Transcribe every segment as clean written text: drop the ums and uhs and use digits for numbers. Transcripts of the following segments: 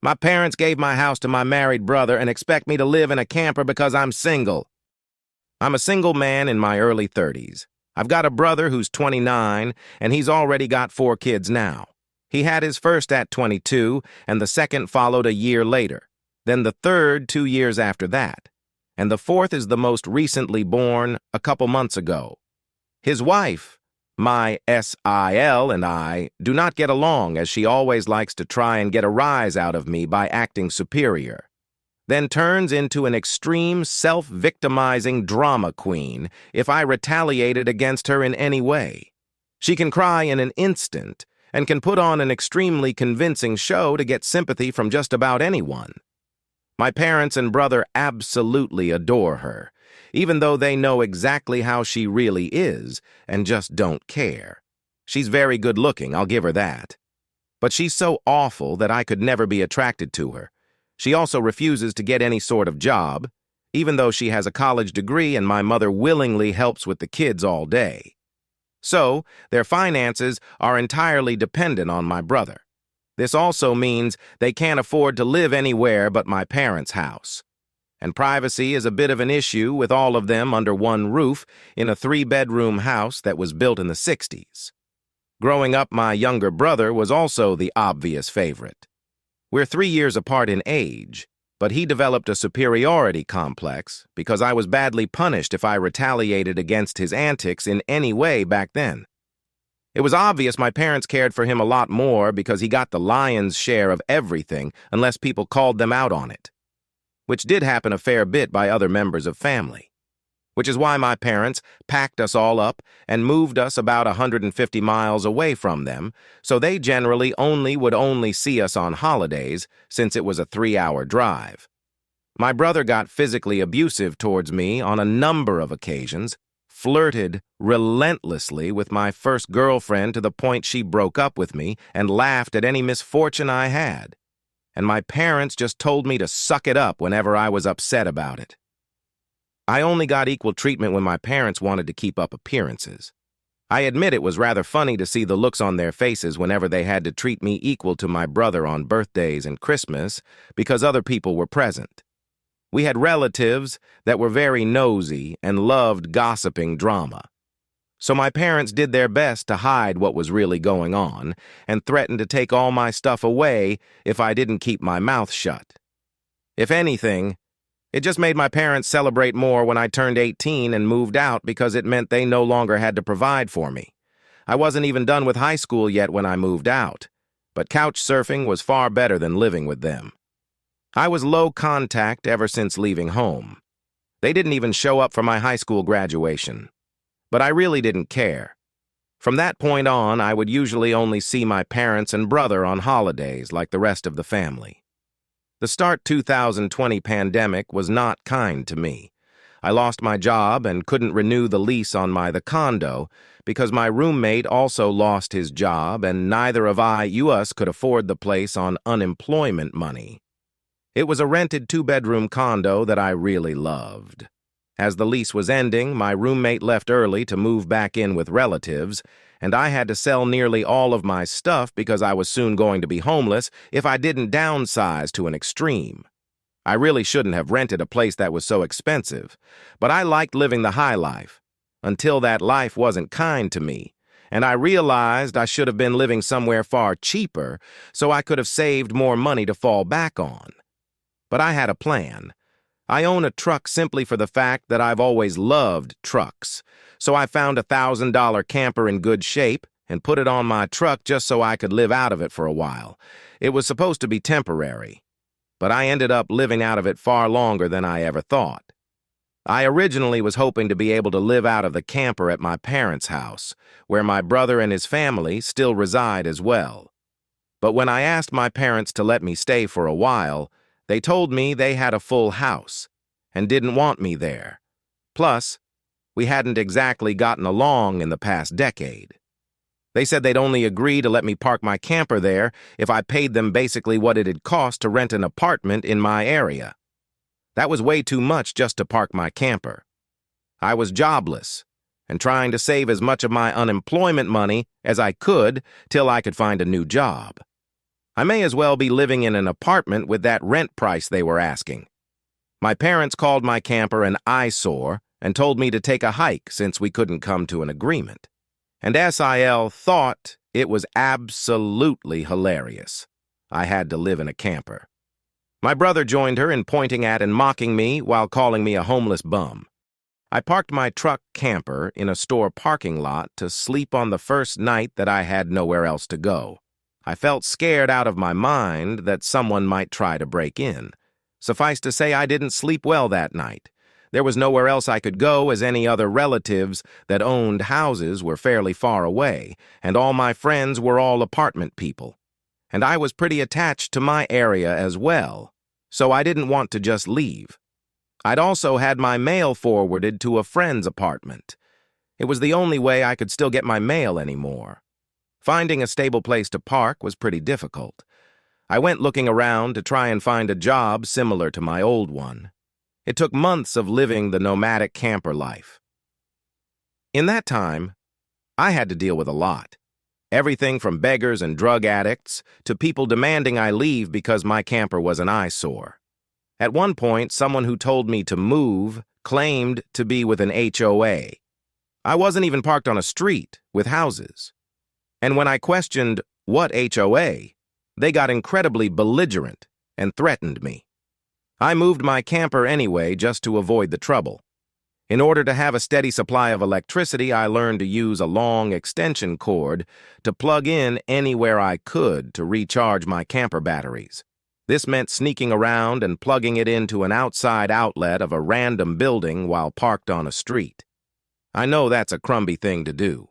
My parents gave my house to my married brother and expect me to live in a camper because I'm single. I'm a single man in my early 30s. I've got a brother who's 29, and he's already got 4 kids now. He had his first at 22, and the second followed a year later, then the third 2 years after that, and the fourth is the most recently born a couple months ago. His wife, my SIL, and I do not get along, as she always likes to try and get a rise out of me by acting superior, then turns into an extreme self-victimizing drama queen if I retaliated against her in any way. She can cry in an instant and can put on an extremely convincing show to get sympathy from just about anyone. My parents and brother absolutely adore her, even though they know exactly how she really is and just don't care. She's very good-looking, I'll give her that. But she's so awful that I could never be attracted to her. She also refuses to get any sort of job, even though she has a college degree and my mother willingly helps with the kids all day. So, their finances are entirely dependent on my brother. This also means they can't afford to live anywhere but my parents' house. And privacy is a bit of an issue with all of them under one roof in a 3-bedroom house that was built in the 60s. Growing up, my younger brother was also the obvious favorite. We're 3 years apart in age, but he developed a superiority complex because I was badly punished if I retaliated against his antics in any way back then. It was obvious my parents cared for him a lot more because he got the lion's share of everything unless people called them out on it, which did happen a fair bit by other members of family, which is why my parents packed us all up and moved us about 150 miles away from them, so they generally would only see us on holidays since it was a 3-hour drive. My brother got physically abusive towards me on a number of occasions, flirted relentlessly with my first girlfriend to the point she broke up with me and laughed at any misfortune I had. And my parents just told me to suck it up whenever I was upset about it. I only got equal treatment when my parents wanted to keep up appearances. I admit it was rather funny to see the looks on their faces whenever they had to treat me equal to my brother on birthdays and Christmas because other people were present. We had relatives that were very nosy and loved gossiping drama. So my parents did their best to hide what was really going on and threatened to take all my stuff away if I didn't keep my mouth shut. If anything, it just made my parents celebrate more when I turned 18 and moved out because it meant they no longer had to provide for me. I wasn't even done with high school yet when I moved out, but couch surfing was far better than living with them. I was low contact ever since leaving home. They didn't even show up for my high school graduation. But I really didn't care. From that point on, I would usually only see my parents and brother on holidays like the rest of the family. The start 2020 pandemic was not kind to me. I lost my job and couldn't renew the lease on the condo because my roommate also lost his job and neither of us could afford the place on unemployment money. It was a rented 2-bedroom condo that I really loved. As the lease was ending, my roommate left early to move back in with relatives, and I had to sell nearly all of my stuff because I was soon going to be homeless if I didn't downsize to an extreme. I really shouldn't have rented a place that was so expensive, but I liked living the high life, until that life wasn't kind to me, and I realized I should have been living somewhere far cheaper so I could have saved more money to fall back on. But I had a plan. I own a truck simply for the fact that I've always loved trucks, so I found a $1,000 camper in good shape and put it on my truck just so I could live out of it for a while. It was supposed to be temporary, but I ended up living out of it far longer than I ever thought. I originally was hoping to be able to live out of the camper at my parents' house, where my brother and his family still reside as well. But when I asked my parents to let me stay for a while, they told me they had a full house and didn't want me there. Plus, we hadn't exactly gotten along in the past decade. They said they'd only agree to let me park my camper there if I paid them basically what it'd cost to rent an apartment in my area. That was way too much just to park my camper. I was jobless and trying to save as much of my unemployment money as I could till I could find a new job. I may as well be living in an apartment with that rent price they were asking. My parents called my camper an eyesore and told me to take a hike since we couldn't come to an agreement. And SIL thought it was absolutely hilarious. I had to live in a camper. My brother joined her in pointing at and mocking me while calling me a homeless bum. I parked my truck camper in a store parking lot to sleep on the first night that I had nowhere else to go. I felt scared out of my mind that someone might try to break in. Suffice to say, I didn't sleep well that night. There was nowhere else I could go, as any other relatives that owned houses were fairly far away, and all my friends were all apartment people. And I was pretty attached to my area as well, so I didn't want to just leave. I'd also had my mail forwarded to a friend's apartment. It was the only way I could still get my mail anymore. Finding a stable place to park was pretty difficult. I went looking around to try and find a job similar to my old one. It took months of living the nomadic camper life. In that time, I had to deal with a lot. Everything from beggars and drug addicts to people demanding I leave because my camper was an eyesore. At one point, someone who told me to move claimed to be with an HOA. I wasn't even parked on a street with houses. And when I questioned what HOA, they got incredibly belligerent and threatened me. I moved my camper anyway just to avoid the trouble. In order to have a steady supply of electricity, I learned to use a long extension cord to plug in anywhere I could to recharge my camper batteries. This meant sneaking around and plugging it into an outside outlet of a random building while parked on a street. I know that's a crumby thing to do,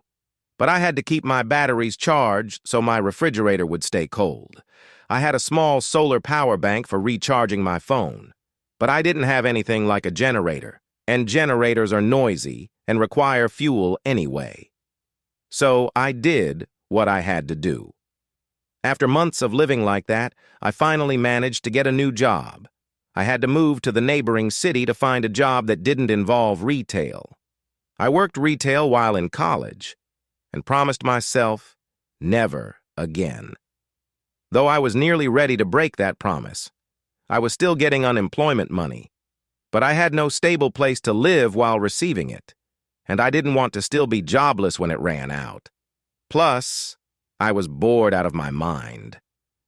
but I had to keep my batteries charged so my refrigerator would stay cold. I had a small solar power bank for recharging my phone, but I didn't have anything like a generator, and generators are noisy and require fuel anyway. So I did what I had to do. After months of living like that, I finally managed to get a new job. I had to move to the neighboring city to find a job that didn't involve retail. I worked retail while in college and promised myself never again. Though I was nearly ready to break that promise, I was still getting unemployment money, but I had no stable place to live while receiving it, and I didn't want to still be jobless when it ran out. Plus, I was bored out of my mind.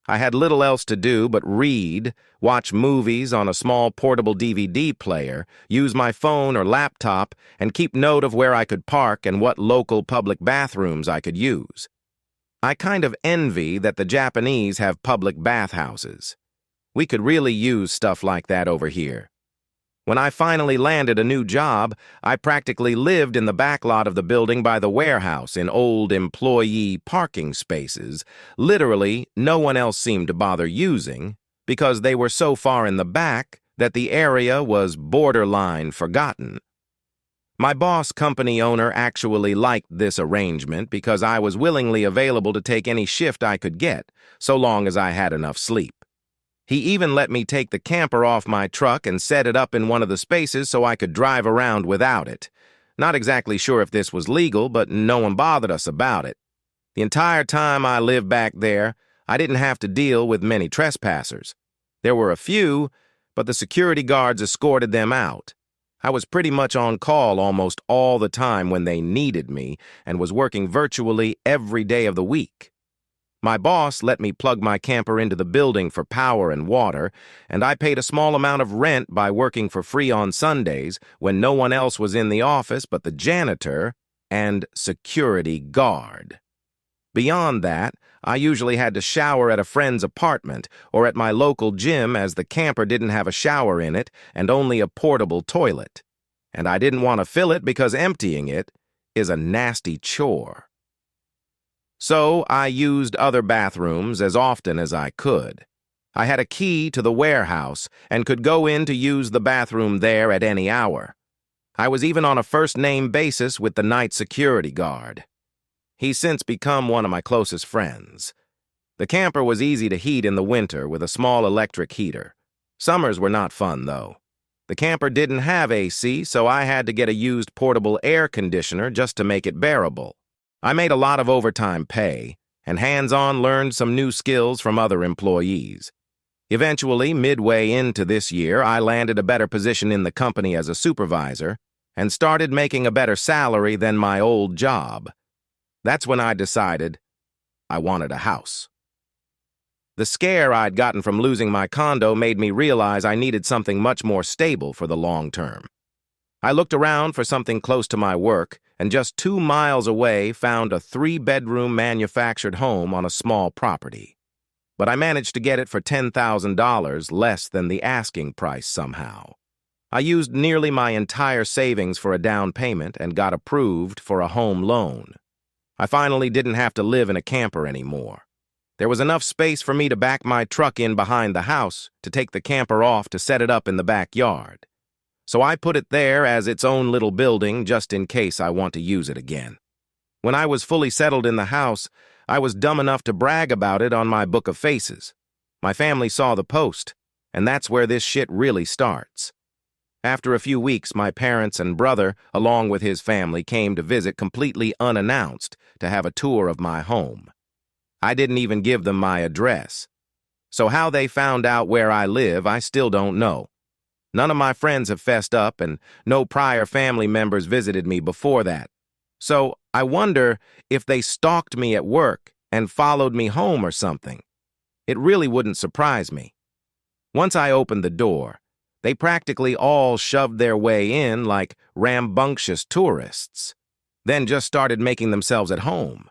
I had little else to do but read, watch movies on a small portable DVD player, use my phone or laptop, and keep note of where I could park and what local public bathrooms I could use. I kind of envy that the Japanese have public bathhouses. We could really use stuff like that over here. When I finally landed a new job, I practically lived in the back lot of the building by the warehouse in old employee parking spaces. Literally, no one else seemed to bother using because they were so far in the back that the area was borderline forgotten. My boss company owner actually liked this arrangement because I was willingly available to take any shift I could get, so long as I had enough sleep. He even let me take the camper off my truck and set it up in one of the spaces so I could drive around without it. Not exactly sure if this was legal, but no one bothered us about it. The entire time I lived back there, I didn't have to deal with many trespassers. There were a few, but the security guards escorted them out. I was pretty much on call almost all the time when they needed me and was working virtually every day of the week. My boss let me plug my camper into the building for power and water, and I paid a small amount of rent by working for free on Sundays when no one else was in the office but the janitor and security guard. Beyond that, I usually had to shower at a friend's apartment or at my local gym as the camper didn't have a shower in it and only a portable toilet. And I didn't want to fill it because emptying it is a nasty chore. So I used other bathrooms as often as I could. I had a key to the warehouse and could go in to use the bathroom there at any hour. I was even on a first-name basis with the night security guard. He's since become one of my closest friends. The camper was easy to heat in the winter with a small electric heater. Summers were not fun, though. The camper didn't have AC, so I had to get a used portable air conditioner just to make it bearable. I made a lot of overtime pay, and hands-on learned some new skills from other employees. Eventually, midway into this year, I landed a better position in the company as a supervisor and started making a better salary than my old job. That's when I decided I wanted a house. The scare I'd gotten from losing my condo made me realize I needed something much more stable for the long term. I looked around for something close to my work, and just 2 miles away found a 3-bedroom manufactured home on a small property. But I managed to get it for $10,000 less than the asking price somehow. I used nearly my entire savings for a down payment and got approved for a home loan. I finally didn't have to live in a camper anymore. There was enough space for me to back my truck in behind the house to take the camper off to set it up in the backyard. So I put it there as its own little building just in case I want to use it again. When I was fully settled in the house, I was dumb enough to brag about it on my Book of Faces. My family saw the post, and that's where this shit really starts. After a few weeks, my parents and brother, along with his family, came to visit completely unannounced to have a tour of my home. I didn't even give them my address. So how they found out where I live, I still don't know. None of my friends have fessed up, and no prior family members visited me before that. So I wonder if they stalked me at work and followed me home or something. It really wouldn't surprise me. Once I opened the door, they practically all shoved their way in like rambunctious tourists, then just started making themselves at home.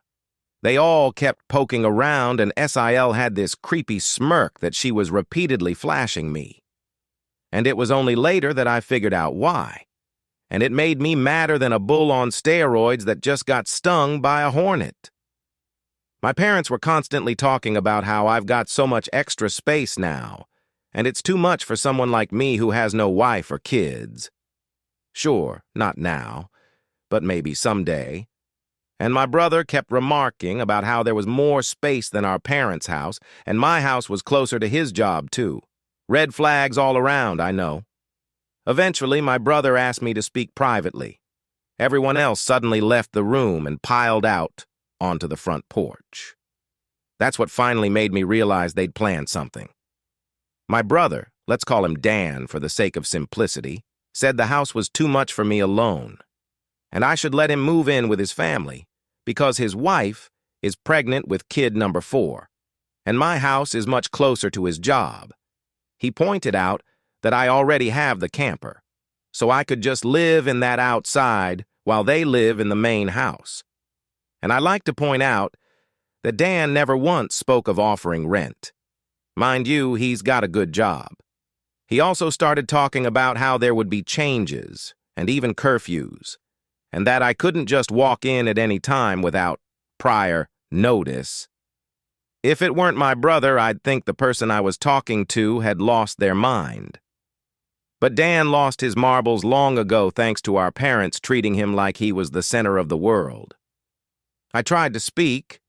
They all kept poking around, and SIL had this creepy smirk that she was repeatedly flashing me. And it was only later that I figured out why. And it made me madder than a bull on steroids that just got stung by a hornet. My parents were constantly talking about how I've got so much extra space now, and it's too much for someone like me who has no wife or kids. Sure, not now, but maybe someday. And my brother kept remarking about how there was more space than our parents' house, and my house was closer to his job, too. Red flags all around, I know. Eventually, my brother asked me to speak privately. Everyone else suddenly left the room and piled out onto the front porch. That's what finally made me realize they'd planned something. My brother, let's call him Dan for the sake of simplicity, said the house was too much for me alone, and I should let him move in with his family because his wife is pregnant with kid number 4, and my house is much closer to his job. He pointed out that I already have the camper, so I could just live in that outside while they live in the main house. And I like to point out that Dan never once spoke of offering rent. Mind you, he's got a good job. He also started talking about how there would be changes and even curfews, and that I couldn't just walk in at any time without prior notice. If it weren't my brother, I'd think the person I was talking to had lost their mind. But Dan lost his marbles long ago thanks to our parents treating him like he was the center of the world. I tried to speak,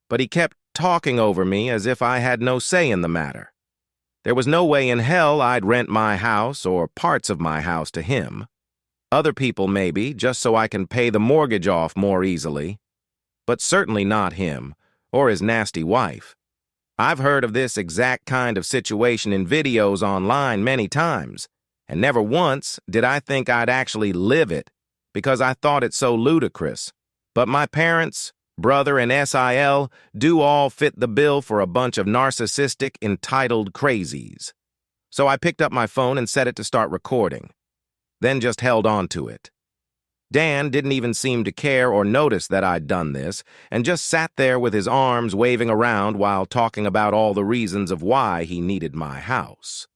but he kept talking over me as if I had no say in the matter. There was no way in hell I'd rent my house or parts of my house to him. Other people maybe, just so I can pay the mortgage off more easily. But certainly not him or his nasty wife. I've heard of this exact kind of situation in videos online many times, and never once did I think I'd actually live it because I thought it so ludicrous. But my parents, brother, and SIL do all fit the bill for a bunch of narcissistic, entitled crazies. So I picked up my phone and set it to start recording, then just held on to it. Dan didn't even seem to care or notice that I'd done this, and just sat there with his arms waving around while talking about all the reasons of why he needed my house.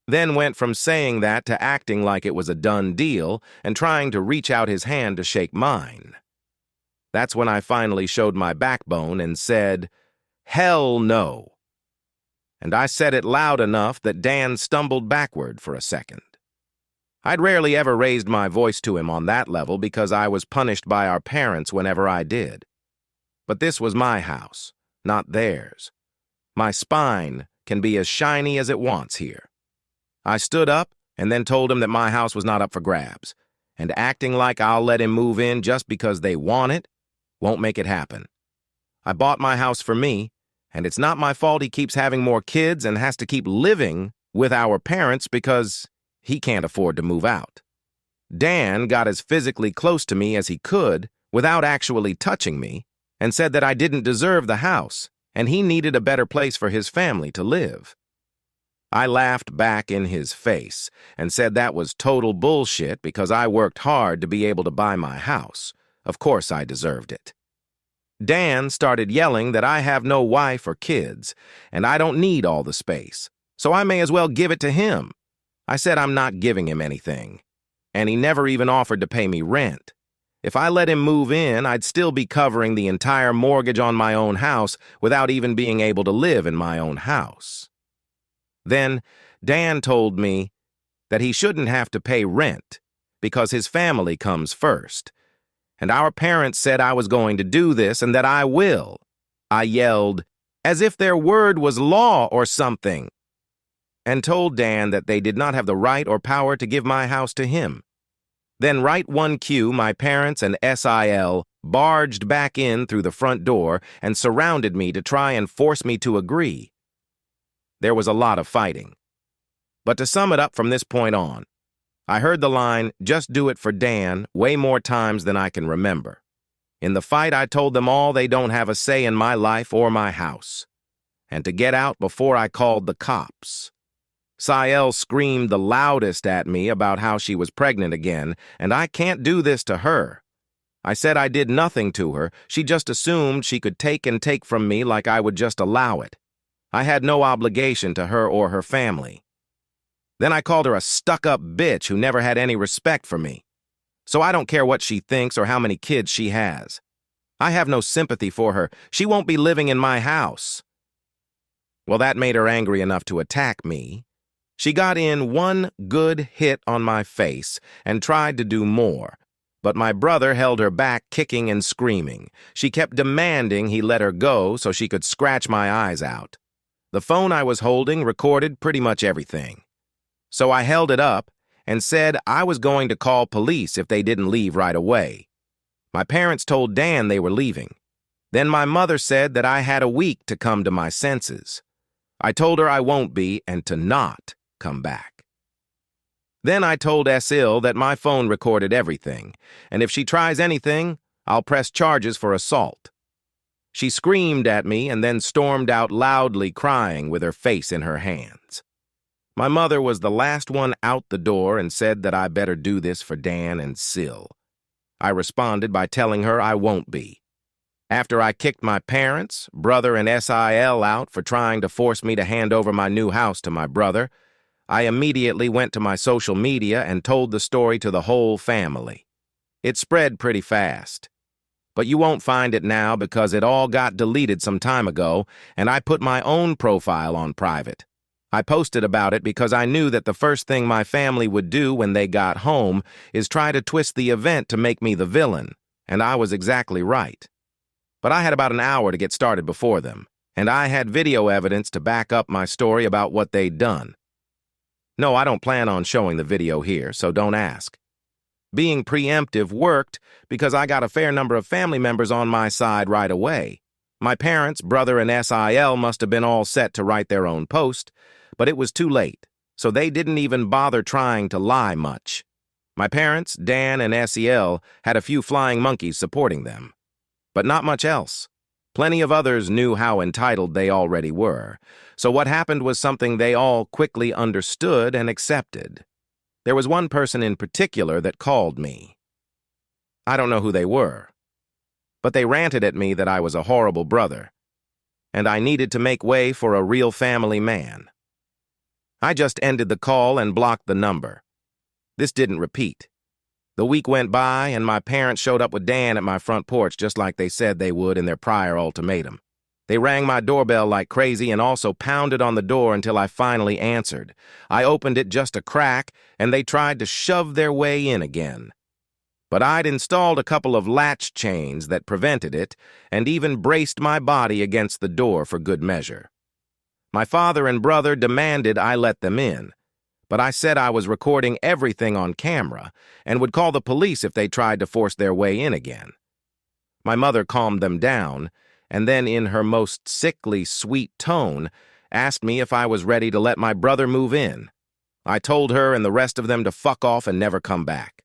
Then went from saying that to acting like it was a done deal and trying to reach out his hand to shake mine. That's when I finally showed my backbone and said, "Hell no." And I said it loud enough that Dan stumbled backward for a second. I'd rarely ever raised my voice to him on that level because I was punished by our parents whenever I did. But this was my house, not theirs. My spine can be as shiny as it wants here. I stood up and then told him that my house was not up for grabs, and acting like I'll let him move in just because they want it won't make it happen. I bought my house for me, and it's not my fault he keeps having more kids and has to keep living with our parents because he can't afford to move out. Dan got as physically close to me as he could without actually touching me and said that I didn't deserve the house and he needed a better place for his family to live. I laughed back in his face and said that was total bullshit because I worked hard to be able to buy my house. Of course I deserved it. Dan started yelling that I have no wife or kids and I don't need all the space, so I may as well give it to him. I said I'm not giving him anything, and he never even offered to pay me rent. If I let him move in, I'd still be covering the entire mortgage on my own house without even being able to live in my own house. Then Dan told me that he shouldn't have to pay rent because his family comes first, and our parents said I was going to do this and that I will. I yelled, as if their word was law or something, and told Dan that they did not have the right or power to give my house to him. Then right 1Q, my parents and SIL barged back in through the front door and surrounded me to try and force me to agree. There was a lot of fighting. But to sum it up from this point on, I heard the line, "Just do it for Dan," way more times than I can remember. In the fight, I told them all they don't have a say in my life or my house, and to get out before I called the cops. Sael screamed the loudest at me about how she was pregnant again, and I can't do this to her. I said I did nothing to her. She just assumed she could take and take from me like I would just allow it. I had no obligation to her or her family. Then I called her a stuck-up bitch who never had any respect for me. So I don't care what she thinks or how many kids she has. I have no sympathy for her. She won't be living in my house. Well, that made her angry enough to attack me. She got in one good hit on my face and tried to do more, but my brother held her back, kicking and screaming. She kept demanding he let her go so she could scratch my eyes out. The phone I was holding recorded pretty much everything. So I held it up and said I was going to call police if they didn't leave right away. My parents told Dan they were leaving. Then my mother said that I had a week to come to my senses. I told her I won't be and to not come back. Then I told Esil that my phone recorded everything, and if she tries anything, I'll press charges for assault. She screamed at me and then stormed out loudly crying with her face in her hands. My mother was the last one out the door and said that I better do this for Dan and Sil. I responded by telling her I won't be. After I kicked my parents, brother, and SIL out for trying to force me to hand over my new house to my brother, I immediately went to my social media and told the story to the whole family. It spread pretty fast. But you won't find it now because it all got deleted some time ago, and I put my own profile on private. I posted about it because I knew that the first thing my family would do when they got home is try to twist the event to make me the villain, and I was exactly right. But I had about an hour to get started before them, and I had video evidence to back up my story about what they'd done. No, I don't plan on showing the video here, so don't ask. Being preemptive worked because I got a fair number of family members on my side right away. My parents, brother, and SIL must have been all set to write their own post, but it was too late, so they didn't even bother trying to lie much. My parents, Dan, and SEL had a few flying monkeys supporting them, but not much else. Plenty of others knew how entitled they already were, so what happened was something they all quickly understood and accepted. There was one person in particular that called me. I don't know who they were, but they ranted at me that I was a horrible brother, and I needed to make way for a real family man. I just ended the call and blocked the number. This didn't repeat. The week went by, and my parents showed up with Dan at my front porch just like they said they would in their prior ultimatum. They rang my doorbell like crazy and also pounded on the door until I finally answered. I opened it just a crack, and they tried to shove their way in again. But I'd installed a couple of latch chains that prevented it, and even braced my body against the door for good measure. My father and brother demanded I let them in, but I said I was recording everything on camera and would call the police if they tried to force their way in again. My mother calmed them down, and then in her most sickly sweet tone, asked me if I was ready to let my brother move in. I told her and the rest of them to fuck off and never come back.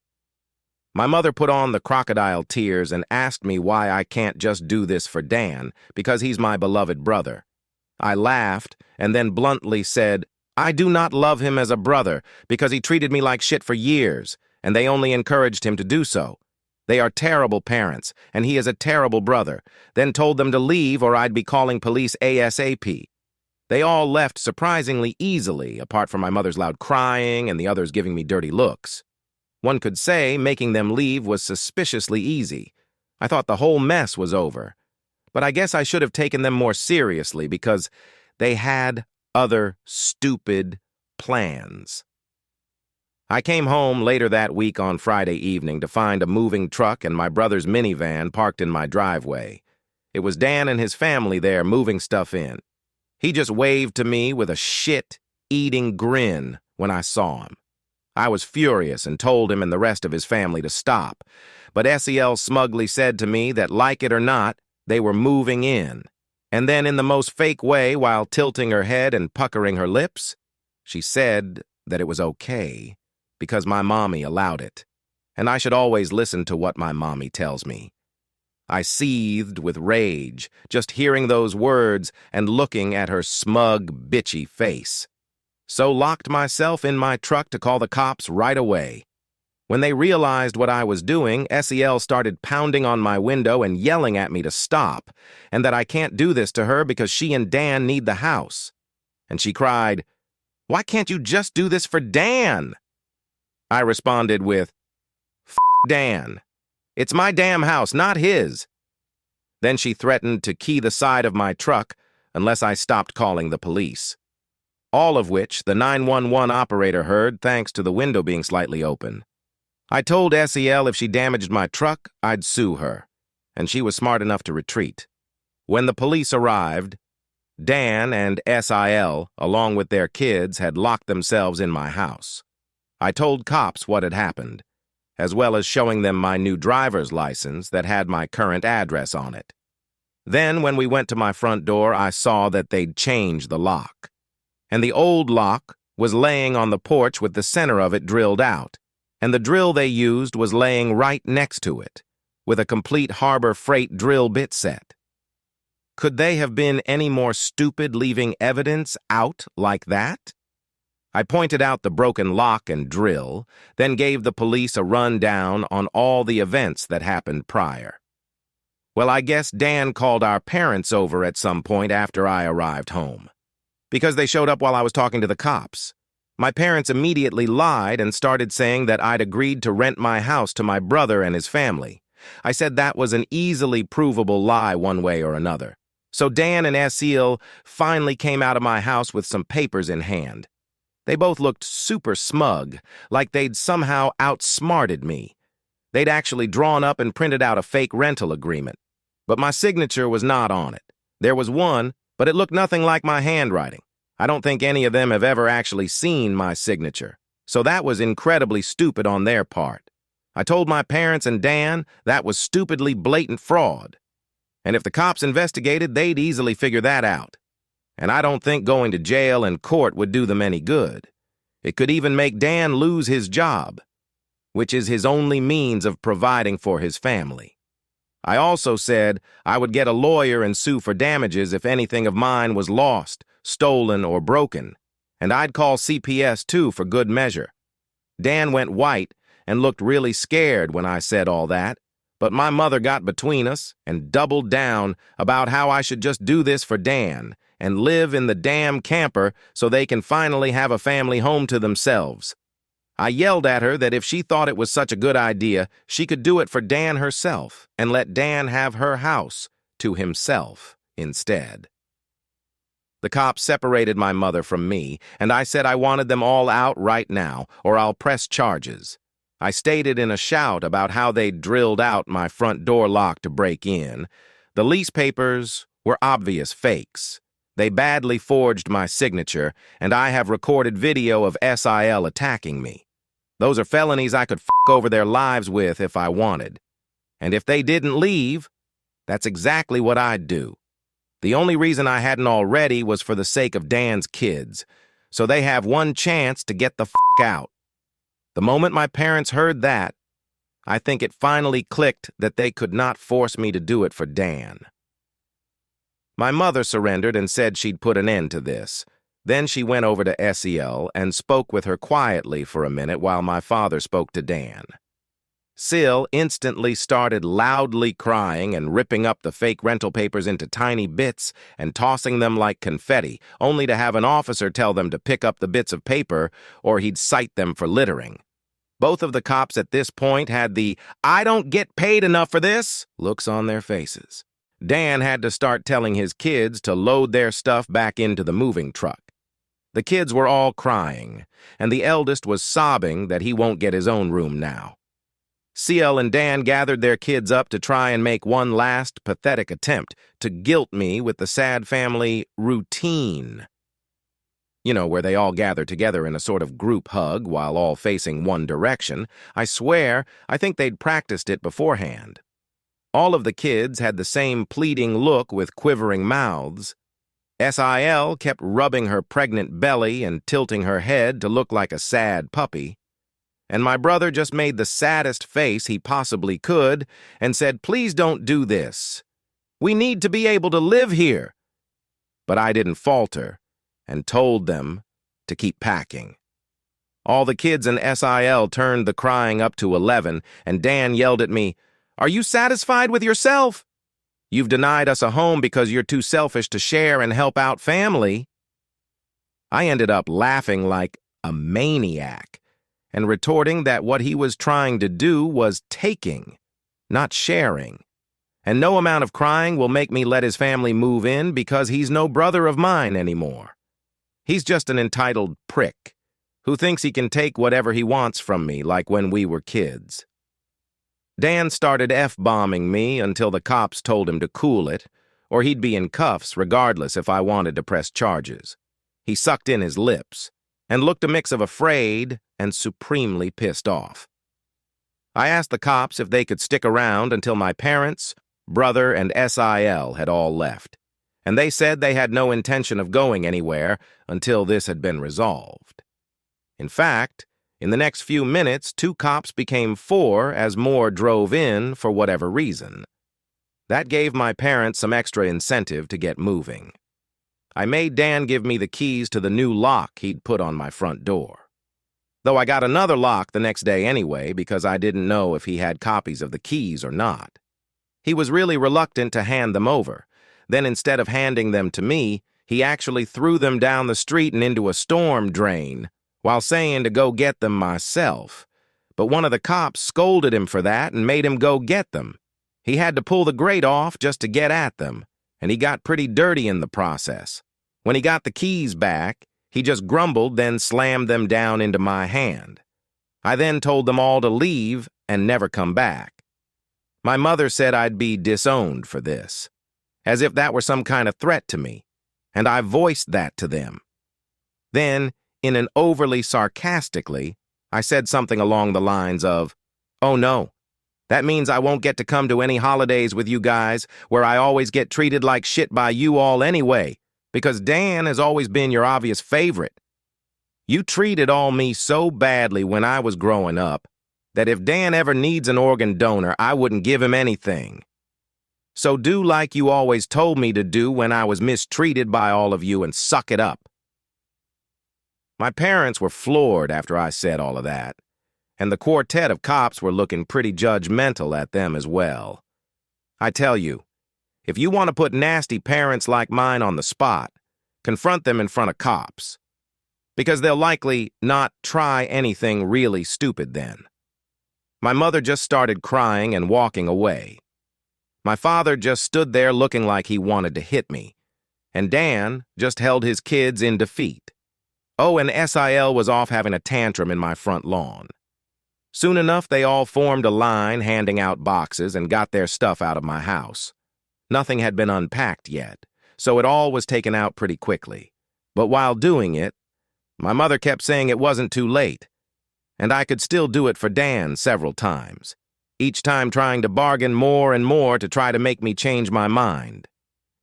My mother put on the crocodile tears and asked me why I can't just do this for Dan, because he's my beloved brother. I laughed and then bluntly said, I do not love him as a brother because he treated me like shit for years, and they only encouraged him to do so. They are terrible parents, and he is a terrible brother, then told them to leave or I'd be calling police ASAP. They all left surprisingly easily, apart from my mother's loud crying and the others giving me dirty looks. One could say making them leave was suspiciously easy. I thought the whole mess was over. But I guess I should have taken them more seriously because they had other stupid plans. I came home later that week on Friday evening to find a moving truck and my brother's minivan parked in my driveway. It was Dan and his family there moving stuff in. He just waved to me with a shit-eating grin when I saw him. I was furious and told him and the rest of his family to stop, but SEL smugly said to me that, like it or not, they were moving in. And then in the most fake way, while tilting her head and puckering her lips, she said that it was okay because my mommy allowed it, and I should always listen to what my mommy tells me. I seethed with rage, just hearing those words and looking at her smug, bitchy face. So locked myself in my truck to call the cops right away. When they realized what I was doing, SEL started pounding on my window and yelling at me to stop, and that I can't do this to her because she and Dan need the house. And she cried, "Why can't you just do this for Dan?" I responded with, "F Dan. It's my damn house, not his." Then she threatened to key the side of my truck unless I stopped calling the police. All of which the 911 operator heard thanks to the window being slightly open. I told SEL if she damaged my truck, I'd sue her, and she was smart enough to retreat. When the police arrived, Dan and SIL, along with their kids, had locked themselves in my house. I told cops what had happened, as well as showing them my new driver's license that had my current address on it. Then, when we went to my front door, I saw that they'd changed the lock. And the old lock was laying on the porch with the center of it drilled out, and the drill they used was laying right next to it, with a complete Harbor Freight drill bit set. Could they have been any more stupid leaving evidence out like that? I pointed out the broken lock and drill, then gave the police a rundown on all the events that happened prior. Well, I guess Dan called our parents over at some point after I arrived home, because they showed up while I was talking to the cops. My parents immediately lied and started saying that I'd agreed to rent my house to my brother and his family. I said that was an easily provable lie one way or another. So Dan and SEL finally came out of my house with some papers in hand. They both looked super smug, like they'd somehow outsmarted me. They'd actually drawn up and printed out a fake rental agreement. But my signature was not on it. There was one, but it looked nothing like my handwriting. I don't think any of them have ever actually seen my signature. So that was incredibly stupid on their part. I told my parents and Dan that was stupidly blatant fraud. And if the cops investigated, they'd easily figure that out. And I don't think going to jail and court would do them any good. It could even make Dan lose his job, which is his only means of providing for his family. I also said I would get a lawyer and sue for damages if anything of mine was lost, stolen, or broken, and I'd call CPS too for good measure. Dan went white and looked really scared when I said all that, but my mother got between us and doubled down about how I should just do this for Dan and live in the damn camper so they can finally have a family home to themselves. I yelled at her that if she thought it was such a good idea, she could do it for Dan herself and let Dan have her house to himself instead. The cops separated my mother from me, and I said I wanted them all out right now, or I'll press charges. I stated in a shout about how they'd drilled out my front door lock to break in. The lease papers were obvious fakes. They badly forged my signature, and I have recorded video of SIL attacking me. Those are felonies I could f*** over their lives with if I wanted. And if they didn't leave, That's exactly what I'd do. The only reason I hadn't already was for the sake of Dan's kids, so they have one chance to get the f*** out. The moment my parents heard that, I think it finally clicked that they could not force me to do it for Dan. My mother surrendered and said she'd put an end to this. Then she went over to SEL and spoke with her quietly for a minute while my father spoke to Dan. Sil instantly started loudly crying and ripping up the fake rental papers into tiny bits and tossing them like confetti, only to have an officer tell them to pick up the bits of paper or he'd cite them for littering. Both of the cops at this point had the "I don't get paid enough for this" looks on their faces. Dan had to start telling his kids to load their stuff back into the moving truck. The kids were all crying, and the eldest was sobbing that he won't get his own room now. CL and Dan gathered their kids up to try and make one last pathetic attempt to guilt me with the sad family routine. You know, where they all gather together in a sort of group hug while all facing one direction. I swear, I think they'd practiced it beforehand. All of the kids had the same pleading look with quivering mouths. SIL kept rubbing her pregnant belly and tilting her head to look like a sad puppy. And my brother just made the saddest face he possibly could and said, "Please don't do this. We need to be able to live here." But I didn't falter and told them to keep packing. All the kids in SIL turned the crying up to 11, and Dan yelled at me, "Are you satisfied with yourself? You've denied us a home because you're too selfish to share and help out family." I ended up laughing like a maniac and retorting that what he was trying to do was taking, not sharing. And no amount of crying will make me let his family move in because he's no brother of mine anymore. He's just an entitled prick who thinks he can take whatever he wants from me like when we were kids. Dan started F-bombing me until the cops told him to cool it, or he'd be in cuffs regardless if I wanted to press charges. He sucked in his lips and looked a mix of afraid and supremely pissed off. I asked the cops if they could stick around until my parents, brother, and SIL had all left, and they said they had no intention of going anywhere until this had been resolved. In fact, in the next few minutes, 2 cops became 4 as more drove in for whatever reason. That gave my parents some extra incentive to get moving. I made Dan give me the keys to the new lock he'd put on my front door. Though I got another lock the next day anyway because I didn't know if he had copies of the keys or not. He was really reluctant to hand them over. Then instead of handing them to me, he actually threw them down the street and into a storm drain while saying to go get them myself. But one of the cops scolded him for that and made him go get them. He had to pull the grate off just to get at them, and he got pretty dirty in the process. When he got the keys back, he just grumbled, then slammed them down into my hand. I then told them all to leave and never come back. My mother said I'd be disowned for this, as if that were some kind of threat to me, and I voiced that to them. Then, in an overly sarcastically, I said something along the lines of, "Oh no, that means I won't get to come to any holidays with you guys where I always get treated like shit by you all anyway, because Dan has always been your obvious favorite. You treated all me so badly when I was growing up that if Dan ever needs an organ donor, I wouldn't give him anything. So do like you always told me to do when I was mistreated by all of you and suck it up." My parents were floored after I said all of that, and the quartet of cops were looking pretty judgmental at them as well. I tell you, if you want to put nasty parents like mine on the spot, confront them in front of cops, because they'll likely not try anything really stupid then. My mother just started crying and walking away. My father just stood there looking like he wanted to hit me, and Dan just held his kids in defeat. Oh, and SIL was off having a tantrum in my front lawn. Soon enough, they all formed a line handing out boxes and got their stuff out of my house. Nothing had been unpacked yet, so it all was taken out pretty quickly. But while doing it, my mother kept saying it wasn't too late, and I could still do it for Dan several times. each time trying to bargain more and more to try to make me change my mind.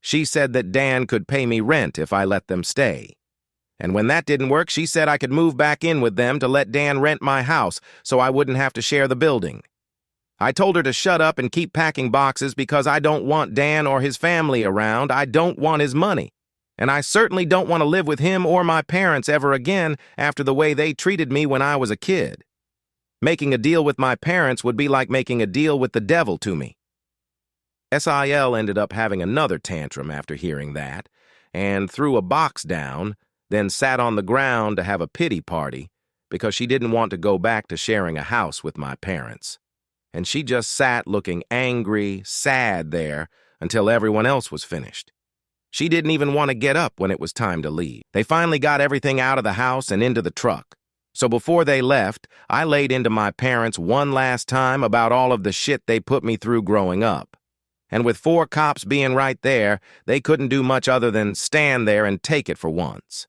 She said that Dan could pay me rent if I let them stay. And when that didn't work, she said I could move back in with them to let Dan rent my house so I wouldn't have to share the building. I told her to shut up and keep packing boxes because I don't want Dan or his family around. I don't want his money. And I certainly don't want to live with him or my parents ever again after the way they treated me when I was a kid. Making a deal with my parents would be like making a deal with the devil to me. SIL ended up having another tantrum after hearing that, and threw a box down, then sat on the ground to have a pity party because she didn't want to go back to sharing a house with my parents. And she just sat looking angry, sad there until everyone else was finished. She didn't even want to get up when it was time to leave. They finally got everything out of the house and into the truck. So before they left, I laid into my parents one last time about all of the shit they put me through growing up. And with 4 cops being right there, they couldn't do much other than stand there and take it for once.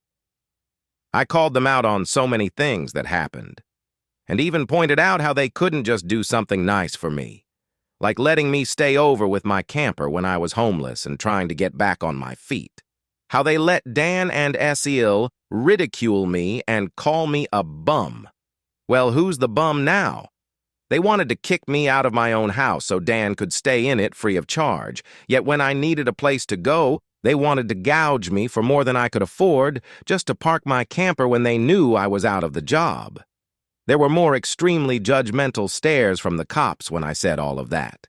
I called them out on so many things that happened, and even pointed out how they couldn't just do something nice for me, like letting me stay over with my camper when I was homeless and trying to get back on my feet. How they let Dan and SIL ridicule me and call me a bum. Well, who's the bum now? They wanted to kick me out of my own house so Dan could stay in it free of charge, yet when I needed a place to go, they wanted to gouge me for more than I could afford just to park my camper when they knew I was out of the job. There were more extremely judgmental stares from the cops when I said all of that.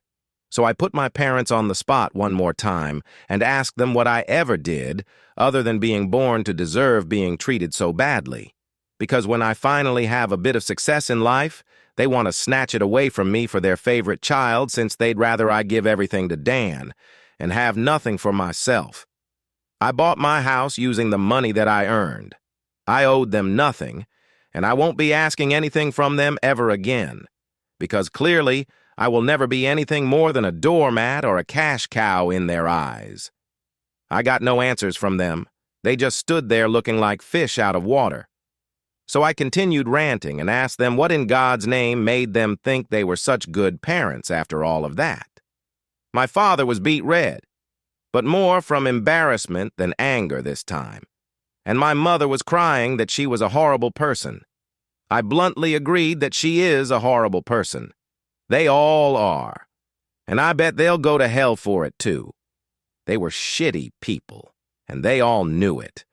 So I put my parents on the spot one more time and asked them what I ever did other than being born to deserve being treated so badly. Because when I finally have a bit of success in life, they want to snatch it away from me for their favorite child since they'd rather I give everything to Dan and have nothing for myself. I bought my house using the money that I earned. I owed them nothing, and I won't be asking anything from them ever again, because clearly I will never be anything more than a doormat or a cash cow in their eyes. I got no answers from them. They just stood there looking like fish out of water. So I continued ranting and asked them what in God's name made them think they were such good parents after all of that. My father was beet red, but more from embarrassment than anger this time. And my mother was crying that she was a horrible person. I bluntly agreed that she is a horrible person. They all are. And I bet they'll go to hell for it too. They were shitty people, and they all knew it.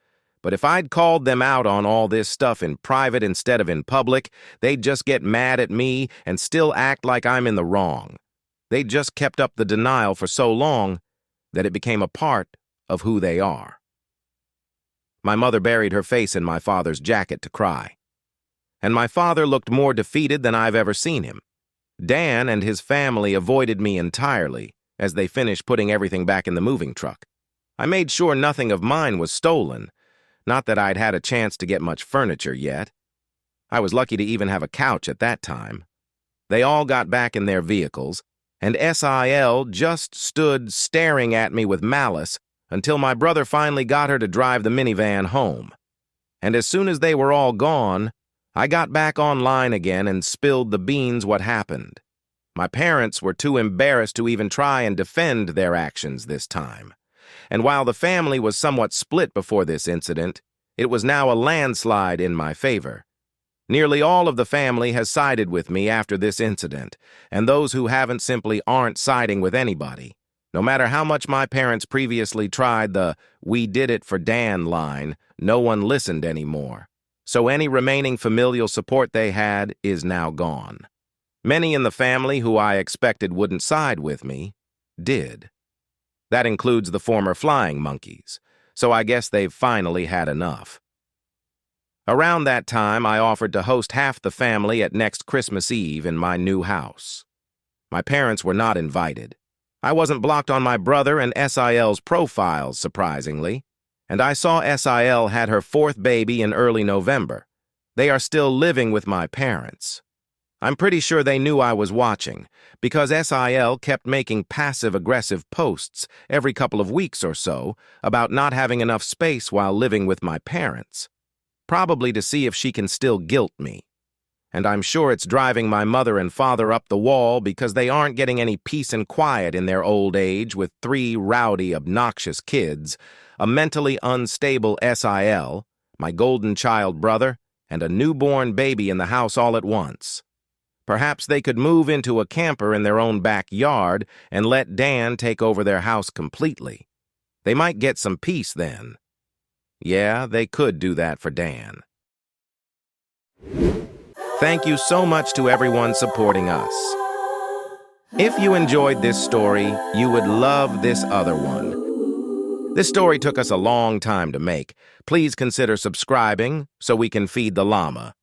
But if I'd called them out on all this stuff in private instead of in public, they'd just get mad at me and still act like I'm in the wrong. They'd just kept up the denial for so long that it became a part of who they are. My mother buried her face in my father's jacket to cry. And my father looked more defeated than I've ever seen him. Dan and his family avoided me entirely as they finished putting everything back in the moving truck. I made sure nothing of mine was stolen, not that I'd had a chance to get much furniture yet. I was lucky to even have a couch at that time. They all got back in their vehicles, and SIL just stood staring at me with malice until my brother finally got her to drive the minivan home. And as soon as they were all gone, I got back online again and spilled the beans what happened. My parents were too embarrassed to even try and defend their actions this time. And while the family was somewhat split before this incident, it was now a landslide in my favor. Nearly all of the family has sided with me after this incident, and those who haven't simply aren't siding with anybody. No matter how much my parents previously tried the "we did it for Dan" line, no one listened anymore. So any remaining familial support they had is now gone. Many in the family who I expected wouldn't side with me did. That includes the former flying monkeys, so I guess they've finally had enough. Around that time, I offered to host half the family at next Christmas Eve in my new house. My parents were not invited. I wasn't blocked on my brother and SIL's profiles, surprisingly, and I saw SIL had her 4th baby in early November. They are still living with my parents. I'm pretty sure they knew I was watching, because SIL kept making passive-aggressive posts every couple of weeks or so about not having enough space while living with my parents, probably to see if she can still guilt me. And I'm sure it's driving my mother and father up the wall because they aren't getting any peace and quiet in their old age with 3 rowdy, obnoxious kids, a mentally unstable SIL, my golden child brother, and a newborn baby in the house all at once. Perhaps they could move into a camper in their own backyard and let Dan take over their house completely. They might get some peace then. Yeah, they could do that for Dan. Thank you so much to everyone supporting us. If you enjoyed this story, you would love this other one. This story took us a long time to make. Please consider subscribing so we can feed the llama.